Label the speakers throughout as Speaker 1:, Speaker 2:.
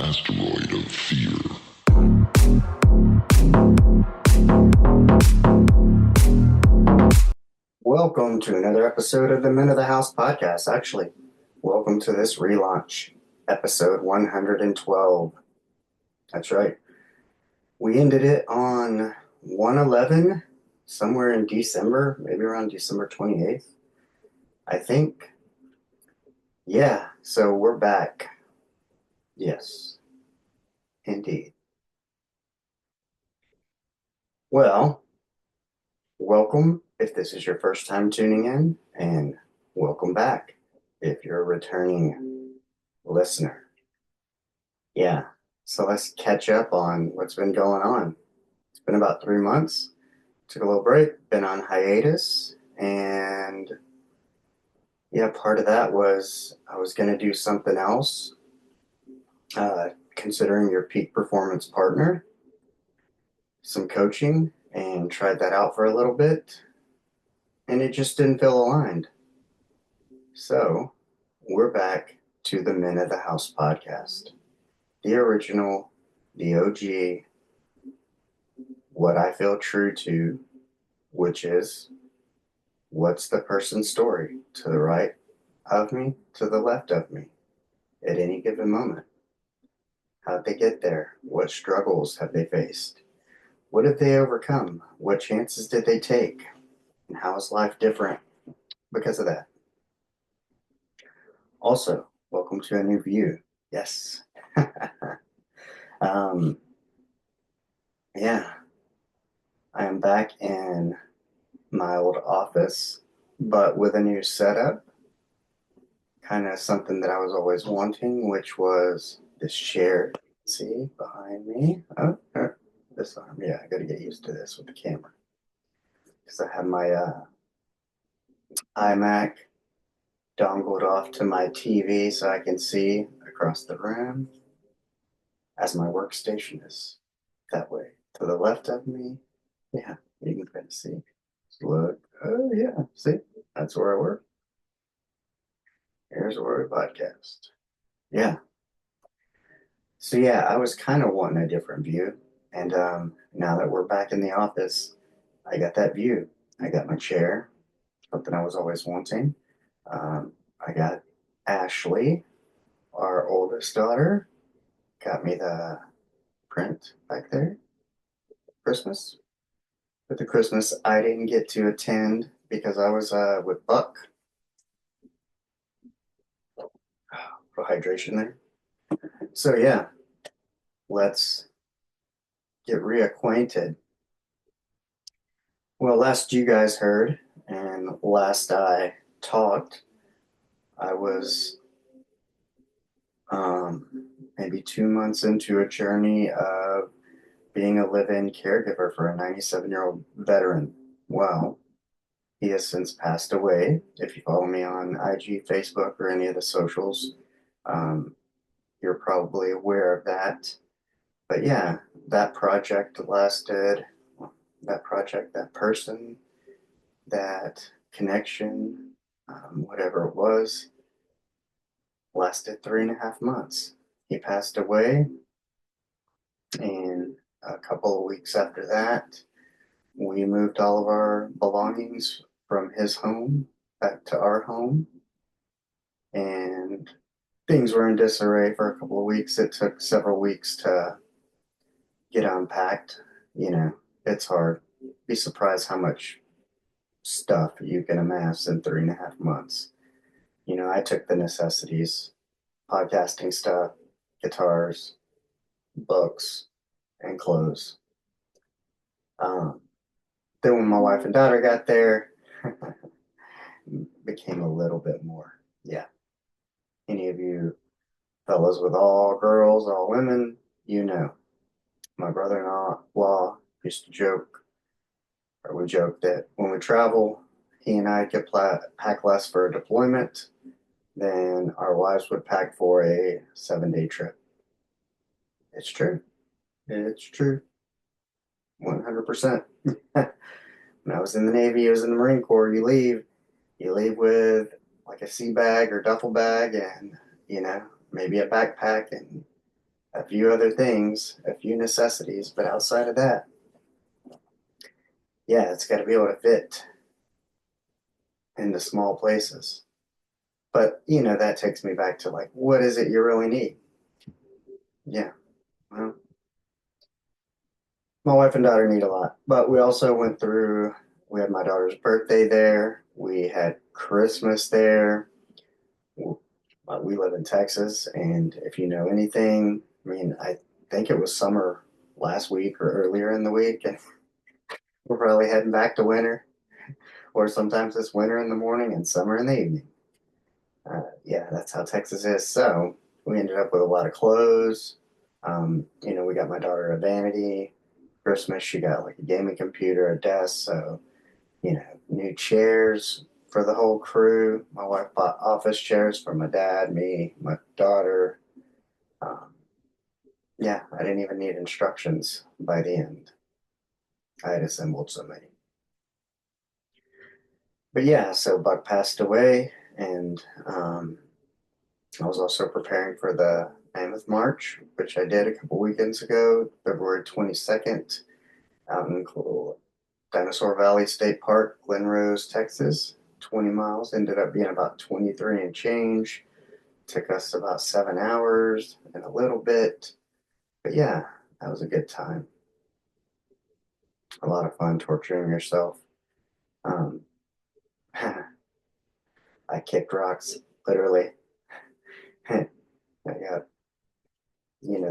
Speaker 1: Asteroid of fear.
Speaker 2: Welcome to another episode of the Men of the House podcast. Actually, welcome to this relaunch, episode 112. That's right. We ended it on 111, somewhere in December, maybe around December 28th, I think. Yeah, so we're back. Yes, indeed. Well, welcome if this is your first time tuning in, and welcome back if you're a returning listener. Yeah, so let's catch up on what's been going on. It's been about 3 months. Took a little break, been on hiatus, and yeah, part of that was I was going to do something else, considering your peak performance partner, some coaching, and tried that out for a little bit, and it just didn't feel aligned. So we're back to the Men of the House podcast, the original, the OG, what I feel true to, which is what's the person's story to the right of me, to the left of me at any given moment? How'd they get there? What struggles have they faced? What have they overcome? What chances did they take? And how is life different because of that? Also, welcome to a new view. Yes. um, yeah, I am back in my old office, but with a new setup. Kind of something that I was always wanting, which was this chair. See behind me? This arm. Yeah, I got to get used to this with the camera because I have my iMac dongled off to my TV so I can see across the room as my workstation is that way. To the left of me, yeah, you can kind of see. Look, oh yeah, see, that's where I work. Here's where we podcast. Yeah. So yeah, I was kind of wanting a different view, and now that we're back in the office, I got that view. I got my chair, something I was always wanting. I got Ashley, our oldest daughter, got me the print back there, Christmas. But the Christmas I didn't get to attend because I was with Buck. For hydration there. So yeah, let's get reacquainted. Well, last you guys heard, and last I talked, I was maybe 2 months into a journey of being a live-in caregiver for a 97-year-old veteran. Well, he has since passed away. If you follow me on IG, Facebook, or any of the socials, you're probably aware of that. But yeah, that project lasted, that person, that connection, whatever it was, lasted 3.5 months. He passed away, and a couple of weeks after that, we moved all of our belongings from his home back to our home, and things were in disarray for a couple of weeks. It took several weeks to get unpacked. You know, it's hard. Be surprised how much stuff you can amass in 3.5 months. You know, I took the necessities, podcasting stuff, guitars, books, and clothes. Um, then when my wife and daughter got there, became a little bit more. Yeah. Any of you fellas with all girls, all women, you know. My brother-in-law used to joke, or we joke that when we travel, he and I could pack less for a deployment than our wives would pack for a 7-day trip. It's true. It's true. 100%. When I was in the Navy, I was in the Marine Corps, you leave with like a sea bag or duffel bag, and maybe a backpack and a few other things, a few necessities, but outside of that, yeah, it's got to be able to fit into small places. But, that takes me back to like, what is it you really need? Yeah. Well, my wife and daughter need a lot, but we had my daughter's birthday there. We had Christmas there. We live in Texas, and if you know anything, I mean, I think it was summer last week or earlier in the week, and we're probably heading back to winter, or sometimes it's winter in the morning and summer in the evening. Yeah, that's how Texas is. So we ended up with a lot of clothes. We got my daughter a vanity. Christmas, she got like a gaming computer, a desk. So, new chairs for the whole crew. My wife bought office chairs for my dad, me, my daughter. Um, yeah, I didn't even need instructions by the end. I had assembled so many. But yeah, so Buck passed away, and I was also preparing for the Mammoth March, which I did a couple weekends ago, February 22nd, out in Dinosaur Valley State Park, Glen Rose, Texas. 20 miles, ended up being about 23 and change. Took us about 7 hours and a little bit. But yeah, that was a good time. A lot of fun torturing yourself. Um, I kicked rocks, literally. I got,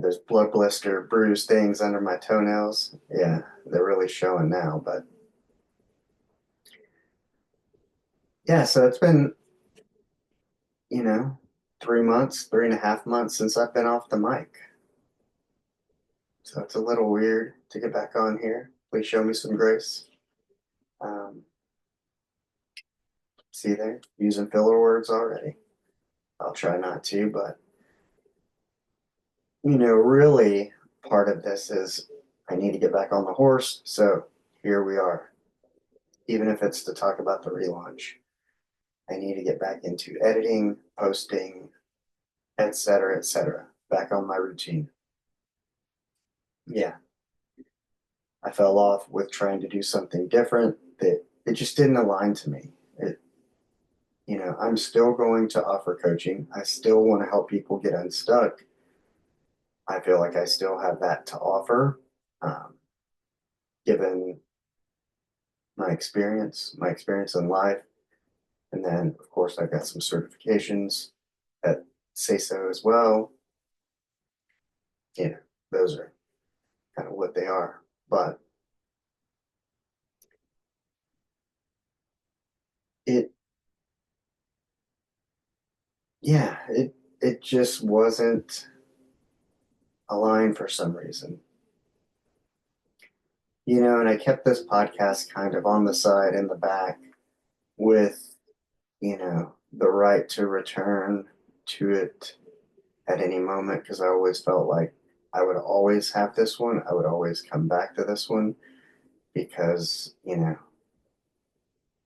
Speaker 2: those blood blister bruise things under my toenails. Yeah, they're really showing now. But yeah, so it's been, you know, 3 months, 3.5 months since I've been off the mic. So it's a little weird to get back on here. Please show me some grace. Um, See there, using filler words already. I'll try not to, but really part of this is I need to get back on the horse. So here we are. Even if it's to talk about the relaunch, I need to get back into editing, posting, etc., etc. Back on my routine. Yeah, I fell off with trying to do something different that it just didn't align to me. I'm still going to offer coaching. I still want to help people get unstuck. I feel like I still have that to offer, um, given my experience in life. And then, of course, I've got some certifications that say so as well. You know, those are kind of what they are. But it, yeah, it just wasn't aligned for some reason. And I kept this podcast kind of on the side in the back with, the right to return to it at any moment because I always felt like I would always have this one. I would always come back to this one because,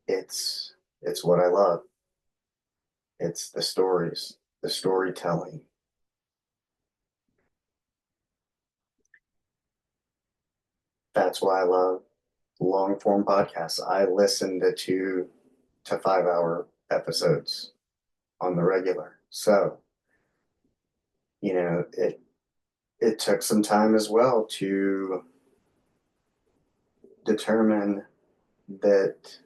Speaker 2: it's what I love. It's the stories, the storytelling. That's why I love long form podcasts. I listen to 2 to 5 hour episodes on the regular. So, it took some time as well to determine that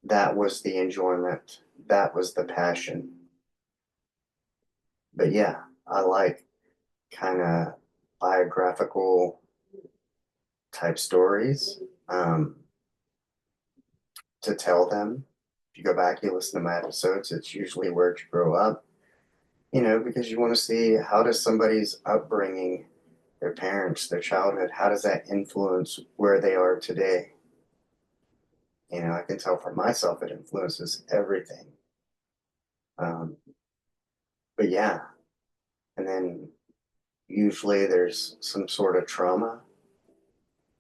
Speaker 2: that was the enjoyment, that was the passion. But yeah, I like kind of biographical type stories, to tell them. If you go back, you listen to my episodes, it's usually where you grow up, because you want to see how does somebody's upbringing, their parents, their childhood, how does that influence where they are today? I can tell for myself it influences everything. Um, but yeah, and then usually there's some sort of trauma,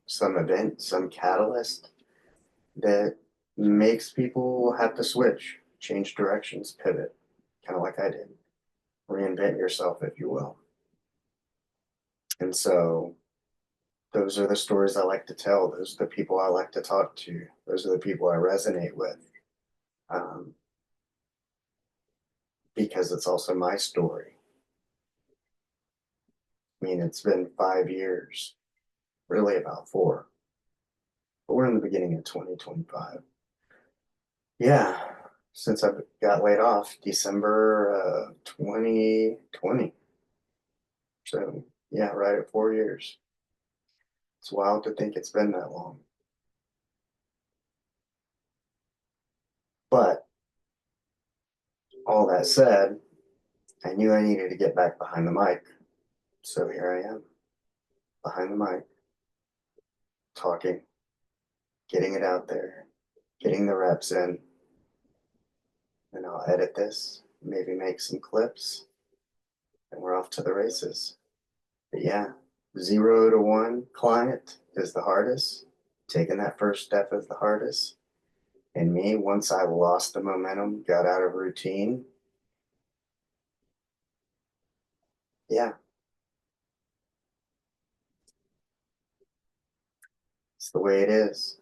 Speaker 2: some event, some catalyst that makes people have to switch, change directions, pivot. kind of like I did. Reinvent yourself, if you will. And so those are the stories I like to tell. Those are the people I like to talk to. Those are the people I resonate with. Um, because it's also my story. I mean, it's been 5 years, really about 4, but we're in the beginning of 2025. Yeah, since I got laid off December 2020. So, yeah, right at 4 years. It's wild to think it's been that long. But all that said, I knew I needed to get back behind the mic. So here I am, behind the mic, talking, getting it out there, getting the reps in, and I'll edit this, maybe make some clips, and we're off to the races. But yeah, 0 to 1 client is the hardest. Taking that first step is the hardest. And me, once I lost the momentum, got out of routine, yeah, it's the way it is.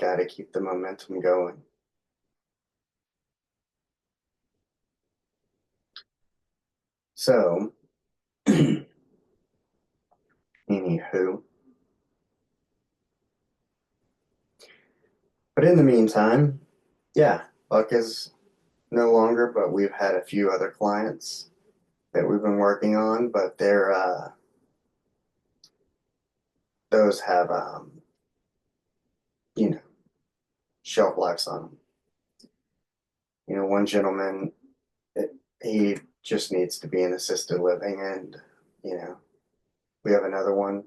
Speaker 2: Got to keep the momentum going. So, anywho, but in the meantime, yeah, Buck is no longer, but we've had a few other clients that we've been working on, but they're those have you know, shelf lives on them. One gentleman, it, he just needs to be in assisted living, and you know, we have another one.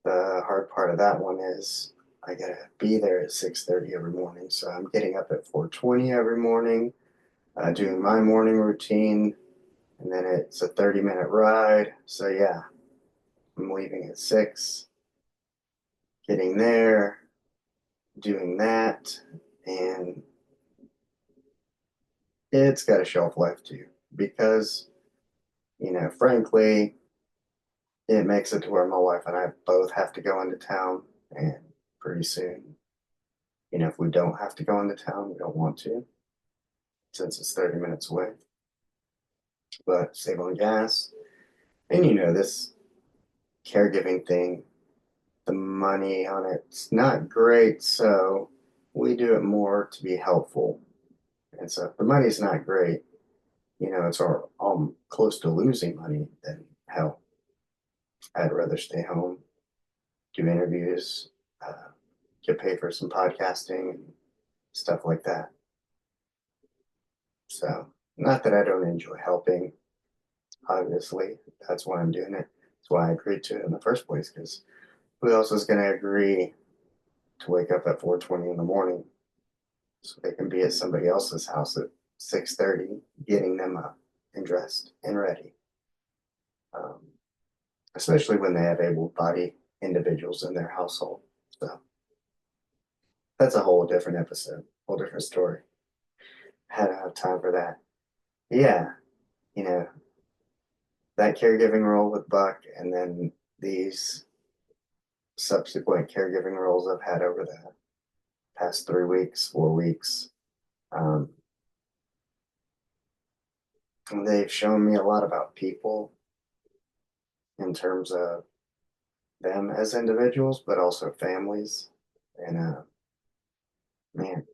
Speaker 2: The hard part of that one is I gotta be there at 6:30 every morning, so I'm getting up at 4:20 every morning, doing my morning routine, and then it's a 30-minute ride. So yeah, I'm leaving at 6, getting there, doing that, and it's got a shelf life too, because frankly, it makes it to where my wife and I both have to go into town, and pretty soon, if we don't have to go into town, we don't want to, since it's 30 minutes away, but save on gas. And this caregiving thing, the money on it's not great, so we do it more to be helpful. And so if the money's not great, it's close to losing money, then hell, I'd rather stay home, do interviews, uh, get paid for some podcasting and stuff like that. So, not that I don't enjoy helping, obviously. That's why I'm doing it. That's why I agreed to it in the first place, because who else is going to agree to wake up at 4:20 in the morning so they can be at somebody else's house at 6:30, getting them up and dressed and ready? Um, Especially when they have able-bodied individuals in their household. So that's a whole different episode, whole different story. I don't have time for that. Yeah, you know, that caregiving role with Buck, and then these subsequent caregiving roles I've had over the past 3 weeks, 4 weeks. Um, they've shown me a lot about people in terms of them as individuals, but also families. And man,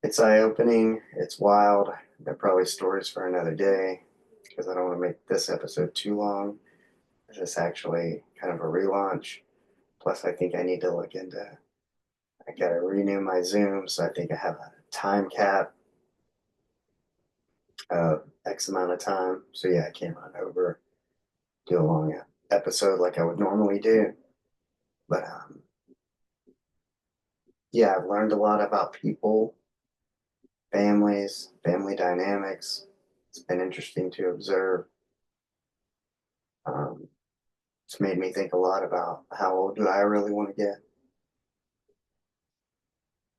Speaker 2: it's eye opening. It's wild. They're probably stories for another day, because I don't want to make this episode too long. It's actually kind of a relaunch. Plus, I think I need to look into, I got to renew my Zoom. So I think I have a time cap of X amount of time. So yeah, I can't run over, do a long episode like I would normally do. But yeah, I've learned a lot about people, families, family dynamics. It's been interesting to observe. Um, it's made me think a lot about how old do I really want to get.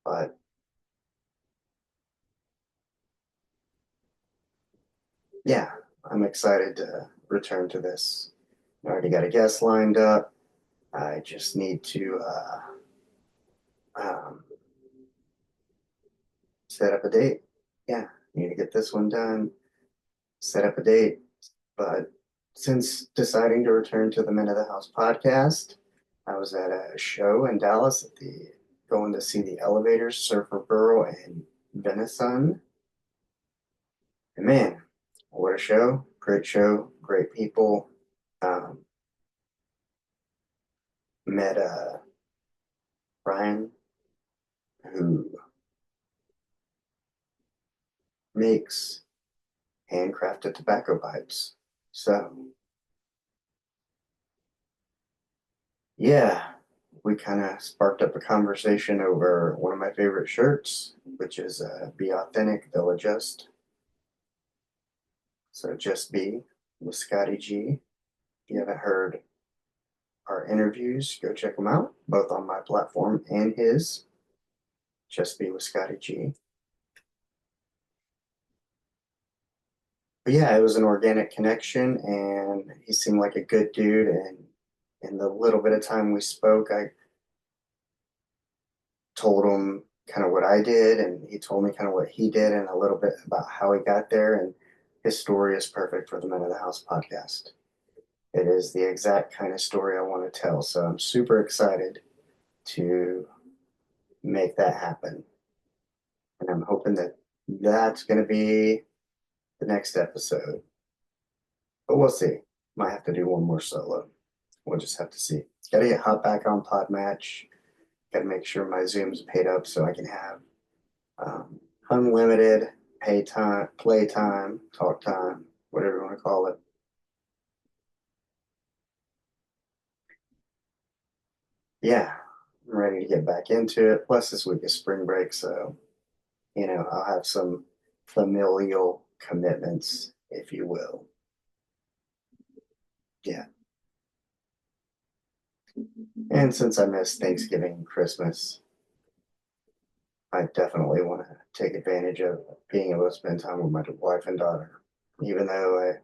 Speaker 2: But yeah, I'm excited to return to this. I already got a guest lined up. I just need to um, set up a date. Yeah, need to get this one done, set up a date. But since deciding to return to the Men of the House podcast, I was at a show in Dallas at the going to see the Elevators, Surfer Burrow, and Venison. And man, what a show! Great show, great people. Um, met Ryan, who makes handcrafted tobacco pipes. So yeah, we kind of sparked up a conversation over one of my favorite shirts, which is Be Authentic, They'll Adjust. So just be with Scotty G. If you haven't heard our interviews, go check them out, both on my platform and his. Just be with Scotty G. But yeah, it was an organic connection, and he seemed like a good dude. And in the little bit of time we spoke, I told him kind of what I did, and he told me kind of what he did, and a little bit about how he got there. And his story is perfect for the Men of the House podcast. It is the exact kind of story I want to tell. So I'm super excited to make that happen. And I'm hoping that that's going to be the next episode. But we'll see. Might have to do one more solo. We'll just have to see. Got to get hot back on Podmatch. Got to make sure my Zoom's paid up so I can have um, unlimited pay time, play time, talk time, whatever you want to call it. Yeah, I'm ready to get back into it. Plus, this week is spring break, so I'll have some familial commitments, if you will. Yeah. And since I miss Thanksgiving and Christmas, I definitely want to take advantage of being able to spend time with my wife and daughter, even though I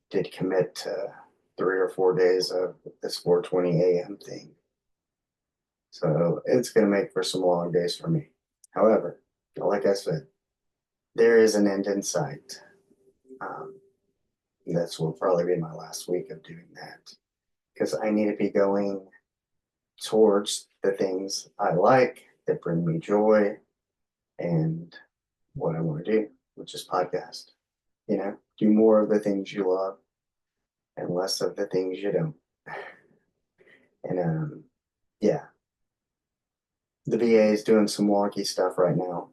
Speaker 2: did commit to 3 or 4 days of this 4:20 a.m. thing. So it's going to make for some long days for me. However, like I said, there is an end in sight. Um, this will probably be my last week of doing that because I need to be going towards the things I like that bring me joy and what I want to do, which is podcast. Do more of the things you love and less of the things you don't. And yeah, the VA is doing some wonky stuff right now.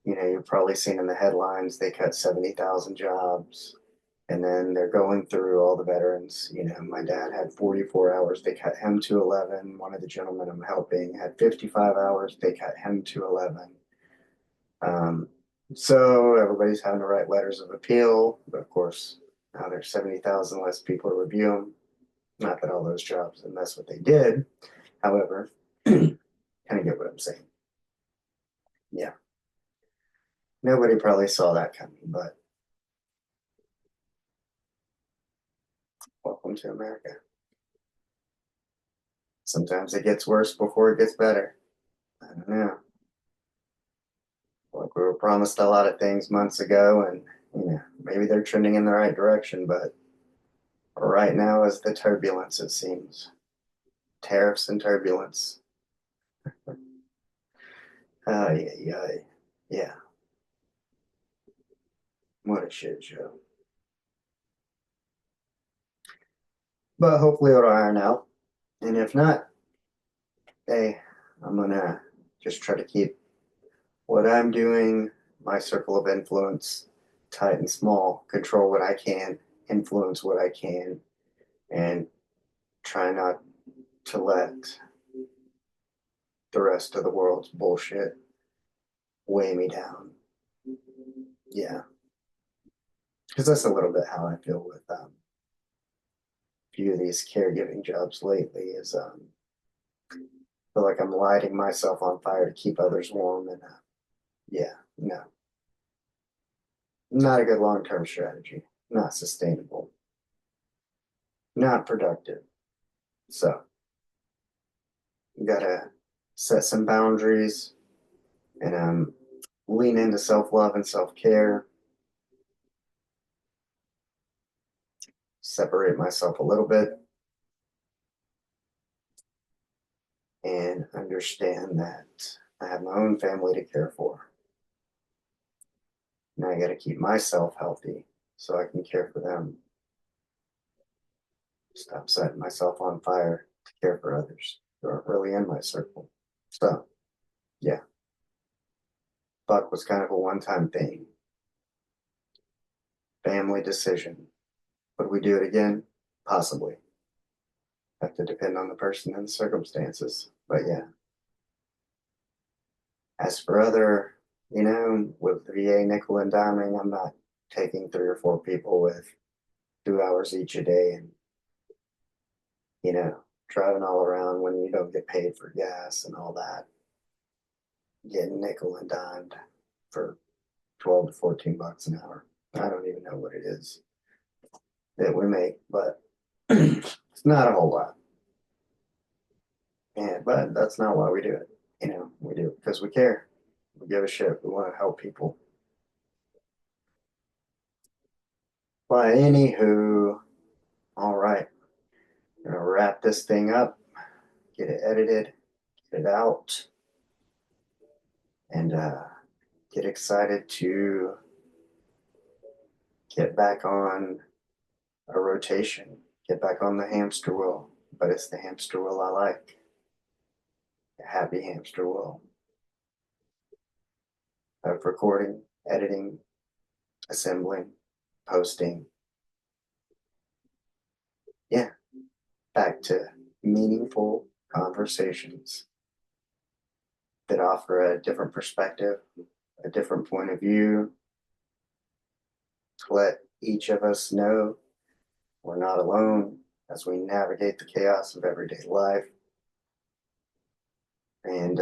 Speaker 2: You've probably seen in the headlines they cut 70,000 jobs, and then they're going through all the veterans. My dad had 44 hours, they cut him to 11. One of the gentlemen I'm helping had 55 hours, they cut him to 11. Um, so everybody's having to write letters of appeal, but of course, now there's 70,000 less people to review them. Not that all those jobs, and that's what they did. However, kind of get what I'm saying. Yeah. Nobody probably saw that coming, but welcome to America. Sometimes it gets worse before it gets better. I don't know. Like we were promised a lot of things months ago, and maybe they're trending in the right direction, but right now is the turbulence, it seems. Tariffs and turbulence. Oh, yeah, yeah, yeah. What a shit show. But hopefully it'll iron out. And if not, hey, I'm gonna just try to keep what I'm doing, my circle of influence, tight and small, control what I can, influence what I can, and try not to let the rest of the world's bullshit weigh me down. Yeah, because that's a little bit how I feel with a few of these caregiving jobs lately. Is feel like I'm lighting myself on fire to keep others warm, and yeah, no, Not a good long-term strategy. Not sustainable. Not productive. So, you gotta set some boundaries and lean into self-love and self-care. Separate myself a little bit and understand that I have my own family to care for. And I got to keep myself healthy so I can care for them. Stop setting myself on fire to care for others who aren't really in my circle. So, yeah, Buck was kind of a one-time thing. Family decision. Would we do it again? Possibly. Have to depend on the person and the circumstances. But yeah. As for other, with the VA nickel and diming, I'm not taking 3 or 4 people with 2 hours each a day and, driving all around when you don't get paid for gas and all that. Getting nickel and dimed for 12 to 14 bucks an hour. I don't even know what it is that we make, but it's not a whole lot. But that's not why we do it. We do it because we care. We give a shit. We want to help people. But anywho, all right. I'm going to wrap this thing up, get it edited, get it out, and get excited to get back on a rotation, get back on the hamster wheel. But it's the hamster wheel I like. A happy hamster wheel of recording, editing, assembling, posting. Yeah, back to meaningful conversations that offer a different perspective, a different point of view, to let each of us know we're not alone as we navigate the chaos of everyday life and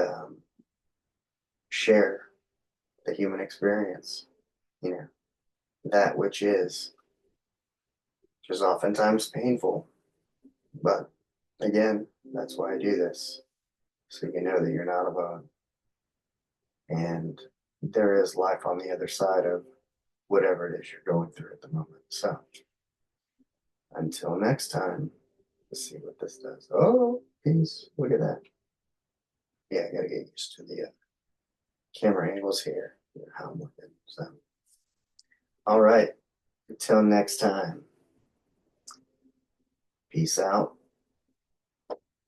Speaker 2: share the human experience, that which is oftentimes painful. But again, that's why I do this, so you know that you're not alone. And there is life on the other side of whatever it is you're going through at the moment. So until next time, let's see what this does. Oh, peace. Look at that. Yeah, I got to get used to the camera angles here. How I'm looking. So, all right. Until next time, peace out.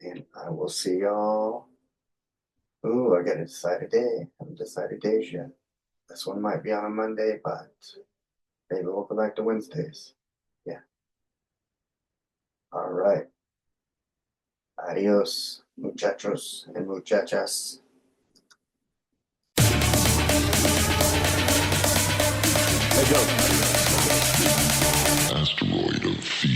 Speaker 2: And I will see y'all. Ooh, I got to decide a day. I haven't decided days yet. This one might be on a Monday, but maybe we'll go back to Wednesdays. Yeah. All right. Adios, muchachos and muchachas.
Speaker 1: Asteroid of fear.